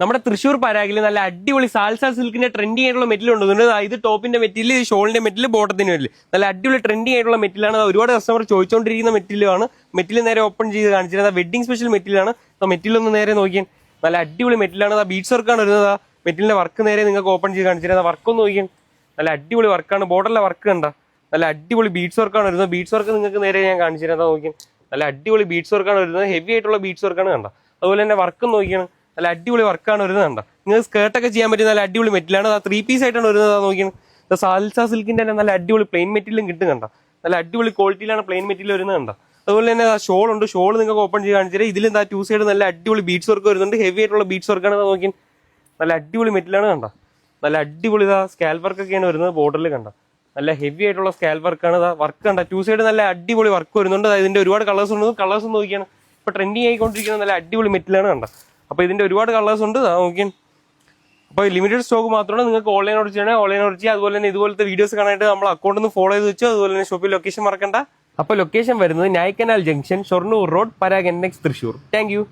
നമ്മുടെ തൃശ്ശൂർ പരാഗിൽ നല്ല അടിപൊളി സാൽസ സിൽക്കിന്റെ ട്രെൻഡിങ് ആയിട്ടുള്ള മെറ്റീരിയൽ ഉണ്ട്. ഇത് ടോപ്പിന്റെ മെറ്റീരിയൽ, ഇത് ഷോളിന്റെ മെറ്റീരിയൽ, ബോട്ടത്തിന്റെ മെറ്റീരിയൽ. നല്ല അടിപൊളി ട്രെൻഡിങ് ആയിട്ടുള്ള മെറ്റീരിയലാണ്. ഒരുപാട് കസ്റ്റമർ ചോദിച്ചുകൊണ്ടിരിക്കുന്ന മെറ്റീരിയലാണ്. മെറ്റീരിയൽ നേരെ ഓപ്പൺ ചെയ്ത് കാണിച്ചിരുന്നത് വെഡിങ് സ്പെഷ്യൽ മെറ്റീരിയലാണ്. മെറ്റീരിയൽ ഒന്ന് നേരെ നോക്കിയാൽ നല്ല അടിപൊളി മെറ്റീരിയലാണ്. ബീഡ്സ് വർക്കാണ് വരുന്നത്. മെറ്റീരിയലിന്റെ വർക്ക് നേരെ നിങ്ങൾക്ക് ഓപ്പൺ ചെയ്ത് കാണിച്ചിരുന്നത്. വർക്ക് ഒന്ന് നോക്കിയാൽ നല്ല അടിപൊളി വർക്കാണ്. ബോർഡറിലെ വർക്ക് കണ്ട നല്ല അടിപൊളി ബീഡ്സ് വർക്കാണ് വരുന്നത്. ബീഡ്സ് വർക്ക് നിങ്ങൾക്ക് നേരെ ഞാൻ കാണിച്ചിരുന്നത് നോക്കിയാൽ നല്ല അടിപൊളി ബീഡ്സ് വർക്കാണ് വരുന്നത്. ഹെവി ആയിട്ടുള്ള ബീഡ്സ് വർക്കാണ് കണ്ട. അതുപോലെ തന്നെ വർക്ക് നോക്കിയാണ് നല്ല അടിപൊളി വർക്കാണ് വരുന്നത് കണ്ട. നിങ്ങൾക്ക് സ്കേർട്ടൊക്കെ ചെയ്യാൻ പറ്റിയ നല്ല അടിപൊളി മെറ്റീരിയലാണ്. 3 പീസ് ആയിട്ടാണ് വരുന്നത്. നോക്കിയാണ് സാൽസ സിൽക്കിന്റെ തന്നെ നല്ല അടിപൊളി പ്ലെയിൻ മെറ്റീരിയലും കിട്ടും കണ്ട. നല്ല അടിപൊളി ക്വാളിറ്റിയിലാണ് പ്ലെയിൻ മെറ്റീരിയൽ വരുന്നത് കണ്ട. അതുപോലെ തന്നെ ഷോൾ ഉണ്ട്. ഷോൾ നിങ്ങൾക്ക് ഓപ്പൺ ചെയ്ത് കാണിച്ചാൽ ഇതിൽ 2 സൈഡ് നല്ല അടിപൊളി ബീഡ്സ് വർക്ക് വരുന്നുണ്ട്. ഹെവി ആയിട്ടുള്ള ബീഡ്സ് വർക്കാണ് നോക്കി. നല്ല അടിപൊളി മെറ്റീരിയലാണ് കണ്ട. നല്ല അടിപൊളി സ്കാൽ വർക്ക് ഒക്കെയാണ് വരുന്നത്. ബോർഡറിൽ കണ്ട നല്ല ഹെവി ആയിട്ടുള്ള സ്കാൽ വർക്കാണ്. വർക്ക് കണ്ട 2 സൈഡ് നല്ല അടിപൊളി വർക്ക് വരുന്നുണ്ട്. ഇതിന്റെ ഒരുപാട് കളേഴ്സ് ഉണ്ട്. കളേഴ്സ് നോക്കിയാണ് ഇപ്പൊ ട്രെൻഡിങ് ആയിക്കൊണ്ടിരിക്കുന്ന നല്ല അടിപൊളി മെറ്റീരിയലാണ് കണ്ട. അപ്പൊ ഇതിന്റെ ഒരുപാട് കളേഴ്സ് ഉണ്ട് നോക്കിയാൽ. അപ്പോൾ ലിമിറ്റഡ് സ്റ്റോക്ക് മാത്രമാണ്. നിങ്ങൾക്ക് ഓൺലൈൻ ഓർഡർ ചെയ്യണേ ഓൺലൈൻ ഓർഡർ ചെയ്യുക. അതുപോലെ തന്നെ ഇതുപോലത്തെ വീഡിയോസ് കാണാനായിട്ട് നമ്മൾ അക്കൗണ്ട് ഒന്ന് ഫോളോ ചെയ്ത് വെച്ചു. അതുപോലെ തന്നെ ഷോപ്പിൽ ലൊക്കേഷൻ മറക്കണ്ട. അപ്പോൾ ലൊക്കേഷൻ വരുന്നത് Naikkanal junction, Shoranur road, Parag NX Thrissur. Thank U.